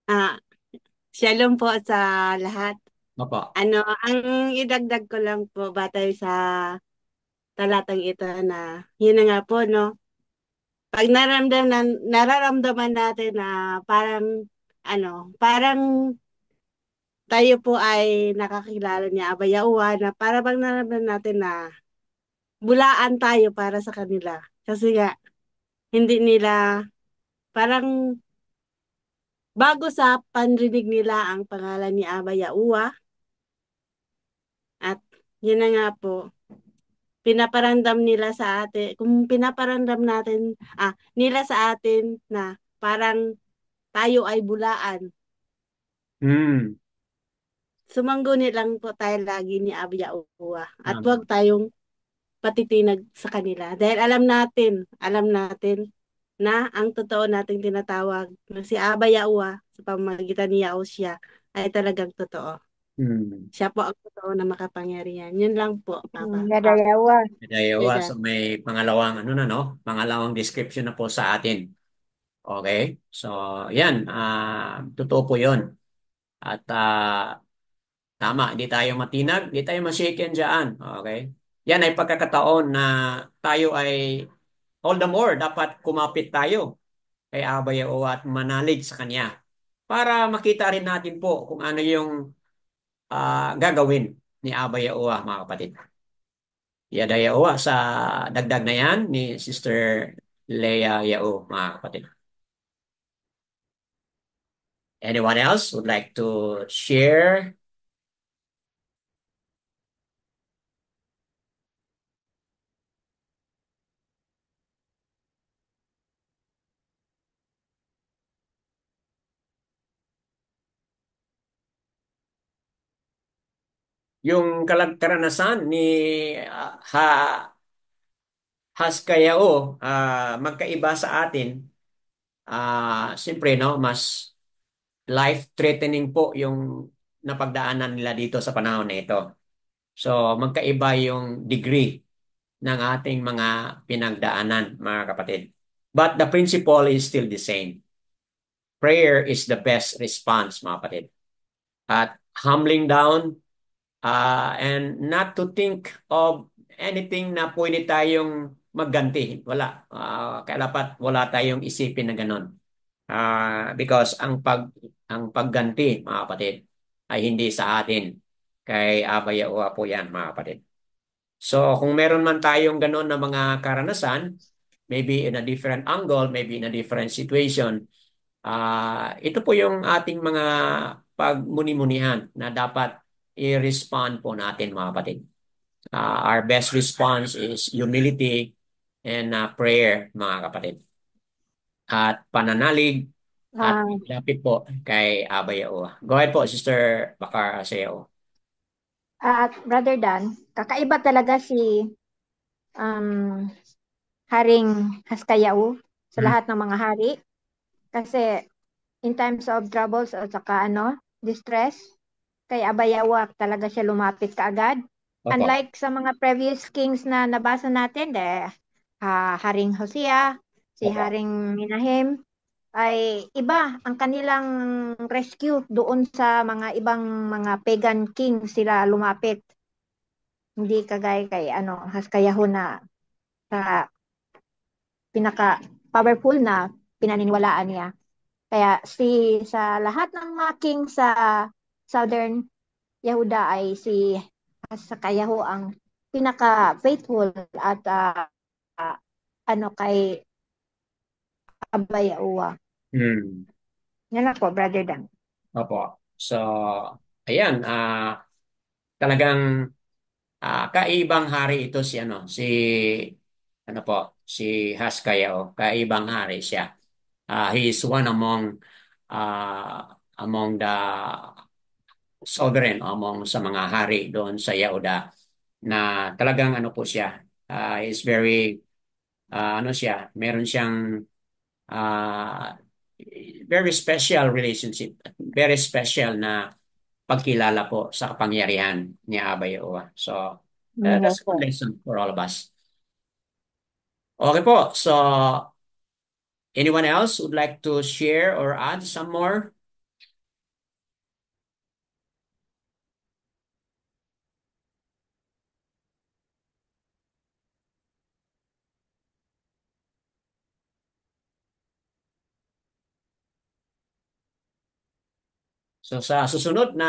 Ah, Shalom po sa lahat. Opo. Ang idagdag ko lang po batay sa talatang ito na yun na nga po, no? Pag nararamdaman natin na parang tayo po ay nakakilala ni Aba Yahuwah na para bang nararamdaman natin na bulaan tayo para sa kanila. Kasi nga, hindi nila, parang bago sa panrinig nila ang pangalan ni Aba Yahuwah, at yun na nga po, pinaparandam nila sa atin, kung pinaparandam nila sa atin na parang tayo ay bulaan. Mm. Sumangguni lang po tayo lagi ni Abba Yahuwah at Tama. huwag tayong patitinag sa kanila. Dahil alam natin na ang totoo nating tinatawag na si Abba Yahuwah sa pamamagitan ni Yahushua ay talagang totoo. Mm. Siya po ang totoo na makapangyarihan. Yun lang po, Papa. Yadayawa. Yadayawa. Ayan. So may pangalawang pangalawang description na po sa atin. Okay? So, yan. Totoo po yun. At tama, hindi tayo matinag, hindi tayo ma-shaken dyan. Okay? Yan ay pagkakataon na tayo ay all the more dapat kumapit tayo kay Abba Yahuwah at manalig sa Kanya para makita rin natin po kung ano yung gagawin ni Abba Yahuwah, mga kapatid. Yada Yahuwah sa dagdag na yan ni Sister Leia Yao, mga kapatid. Anyone else would like to share? Yung karanasan ni Haskayao, magkaiba sa atin. Siyempre, no, mas life-threatening po yung napagdaanan nila dito sa panahon na ito. So, magkaiba yung degree ng ating mga pinagdaanan, mga kapatid. But the principle is still the same. Prayer is the best response, mga kapatid. At humbling down and not to think of anything na pwede tayong magganti. Wala. Kaya dapat wala tayong isipin na ganon. Because ang pagganti, mga kapatid, ay hindi sa atin. Kay Abba Yahuwah po yan, mga kapatid. So, kung meron man tayong ganon na mga karanasan, maybe in a different angle, maybe in a different situation, ito po yung ating mga pagmuni-munihan na dapat i-respond po natin, mga kapatid. Our best response is humility and prayer, mga kapatid. At pananalig at Ah, lapit po kay Aba Yaowa. Go ahead po, Sister Bakar Aseo. at Brother Dan, kakaiba talaga si um, Haring Haskayao sa Hmm. lahat ng mga hari. Kasi in times of troubles o saka distress, kay Abayawa talaga siya lumapit kaagad. Opo. Unlike sa mga previous kings na nabasa natin, Haring Hosea, si Opo. Haring Menahem, ay iba ang kanilang rescue doon sa mga ibang mga pagan king sila lumapit. Hindi kagaya kay Haskayahu na sa pinaka powerful na pinaniniwalaan niya. Kaya sa lahat ng mga king sa Southern Yehuda ay si Haskayahu ang pinaka faithful at ah, kay Abayaowa. Hmm. Yan ako, Brother Dan. Opo. So, ayan, talagang kaibang hari ito si ano po, si Haskayao. Kaibang hari siya. He is one among the sovereign, among sa mga hari doon sa Yehuda na talagang ano po siya, is very ano siya, meron siyang uh, very special relationship, very special na pagkilala po sa kapangyarihan ni Abba Yehowa. So, Yes that's a good po. lesson for all of us. Okay po. So, anyone else would like to share or add some more? So, sa susunod na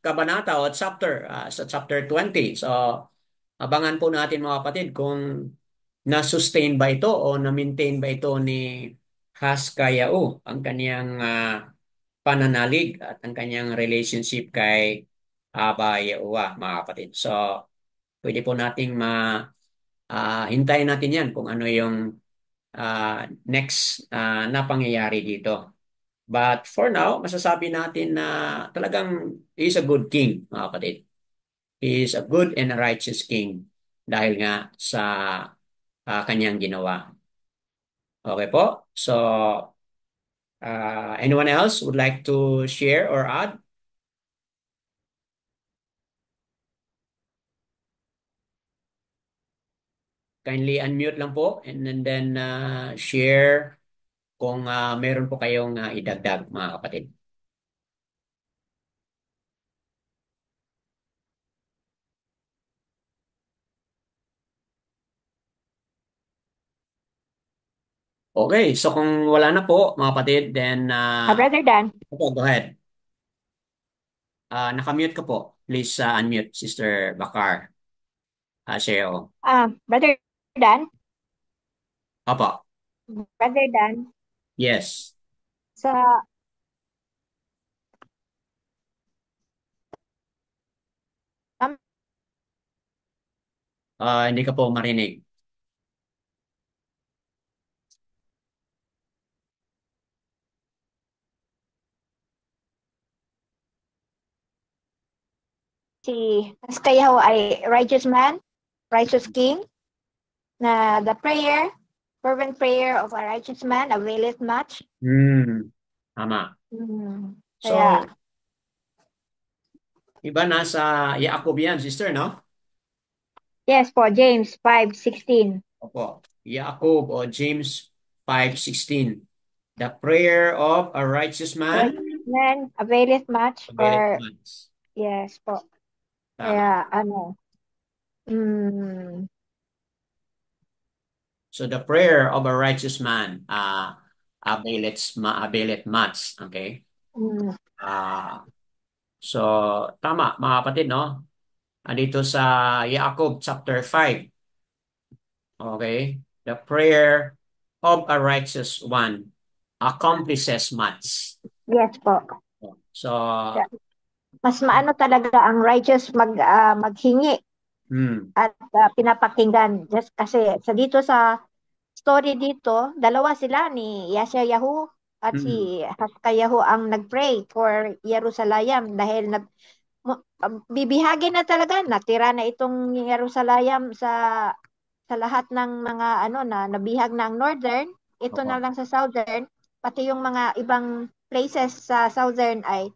kabanata o chapter, sa chapter 20, so, abangan po natin mga kapatid kung na-sustain ba ito o na-maintain ba ito ni Haskayao ang kaniyang pananalig at ang kanyang relationship kay Aba Yehowa, mga kapatid. So, pwede po nating hintayin natin yan kung ano yung next na pangyayari dito. But for now, masasabi natin na talagang he is a good king, mga kapatid. He is a good and a righteous king dahil nga sa kanyang ginawa. Okay po? So, anyone else would like to share or add? Kindly unmute lang po and then share kung meron po kayong idagdag, mga kapatid. Okay, so kung wala na po, mga kapatid, then Brother Dan. go ahead. Nakamute ka po. Please unmute, Sister Bakar. Sheo. Brother Dan. Opo. Brother Dan. Yes. Sa Hindi ka po marinig. si Haskayahu ay righteous man, righteous king, na the fervent prayer of a righteous man availeth much. Tama. Kaya, So, iba nasa Yaakov yan, sister, no? yes po, James 5:16. Opo. Yaakov o James 5:16. The prayer of a righteous man Righteous man availeth much, availeth or much. yes po. Tama. Kaya mm, So the prayer of a righteous man availeth much. Okay? mm, Ah, so tama mga kapatid, no? Dito sa Yaakov chapter 5. Okay? The prayer of a righteous one accomplishes much. yes po. So, Kaya, mas maano talaga ang righteous maghingi at pinapakinggan. Just kasi dito sa story dito, dalawa sila ni Yeshayahu At Mm. si Haskayahu ang nagpray for Jerusalem dahil bibihagin na talaga, natira na itong Jerusalem sa lahat ng mga na nabihag na ang northern, ito na Oo. lang sa southern, pati yung mga ibang places sa southern ay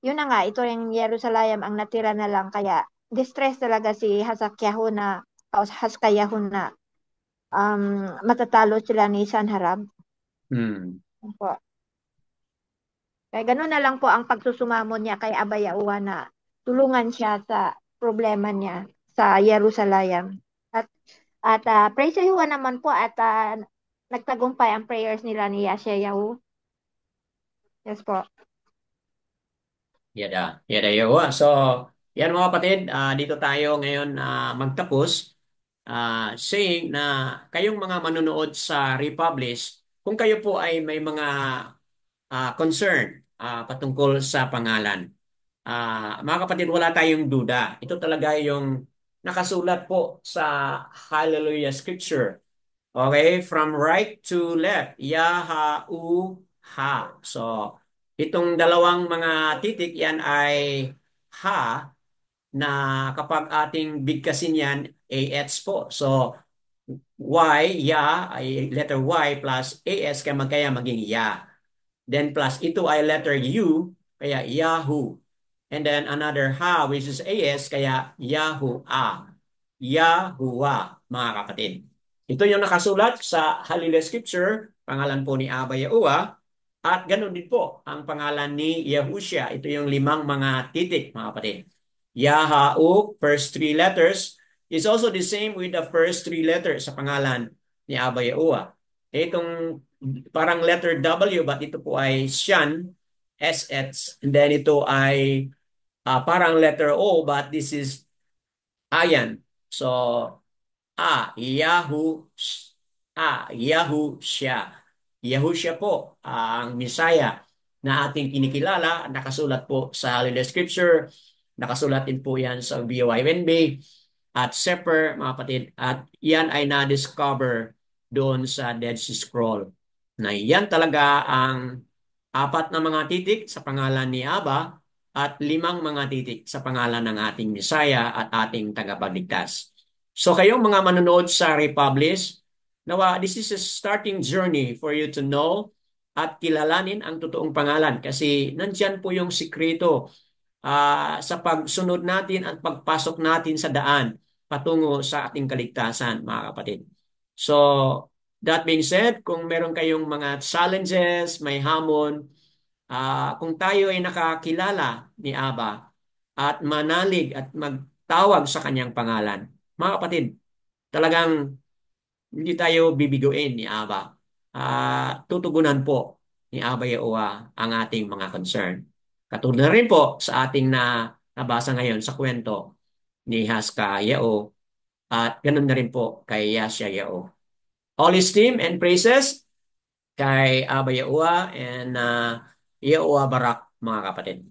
yun na nga, ito yung Jerusalem ang natira na lang, kaya distress talaga si Hasakyahu na o Haskayahu na matatalo sila ni Sanharab. Mm. Po. Kaya ganun na lang po ang pagsusumamon niya kay Abayawa na tulungan siya sa problema niya sa Jerusalem. Praise Yahuwah naman po at nagtagumpay ang prayers nila ni Yashayahu. Yes po. Yada, yada yawa. So, yan mga kapatid, dito tayo ngayon magtapos saying na kayong mga manonood sa Republish, kung kayo po ay may mga concern patungkol sa pangalan. Mga kapatid, wala tayong duda. Ito talaga yung nakasulat po sa Hallelujah Scripture. Okay, from right to left, Yaha-u-ha. So, itong dalawang mga titik yan ay ha na kapag ating bigkasin yan, AS po. So, ay letter Y plus AS kaya maging ya. Then plus ito ay letter U, kaya Yahoo. And then another ha, which is AS, kaya Yahoo-a. Yahuwah, mga kapatid. Ito yung nakasulat sa Halil Scripture, pangalan po ni Abba Yahuwah. At ganun din po ang pangalan ni Yahushua. Ito yung limang mga titik, mga kapatid. Yahu, first three letters, is also the same with the first three letters sa pangalan ni Abba Yahuwah. Itong parang letter W, but ito po ay Shan, SX. And then ito ay parang letter O, but this is Ayan. So, Yahoo siya. Yahusha po ang Messiah na ating kinikilala. Nakasulat po sa Holy Scripture. Nakasulat din po yan sa BYNB at Sefer, mga kapatid. At yan ay na-discover doon sa Dead Sea Scroll. Na yan talaga ang apat na mga titik sa pangalan ni Abba at limang mga titik sa pangalan ng ating Messiah at ating tagapagligtas. So kayong mga manonood sa Republish, nawa, this is a starting journey for you to know at kilalanin ang totoong pangalan kasi nandyan po yung sikreto sa pagsunod natin at pagpasok natin sa daan patungo sa ating kaligtasan, mga kapatid. So, that being said, kung meron kayong mga challenges, may hamon, kung tayo ay nakakilala ni Aba at manalig at magtawag sa kanyang pangalan, mga kapatid, talagang hindi tayo bibiguin ni Aba. Tutugunan po ni Aba Yaowa ang ating mga concern. Katulad na rin po sa ating nabasa ngayon sa kwento ni Haska Yao at ganun na rin po kay Yasha Yao. All esteem and praises kay Aba Yaowa and Yaowa Barak, mga kapatid.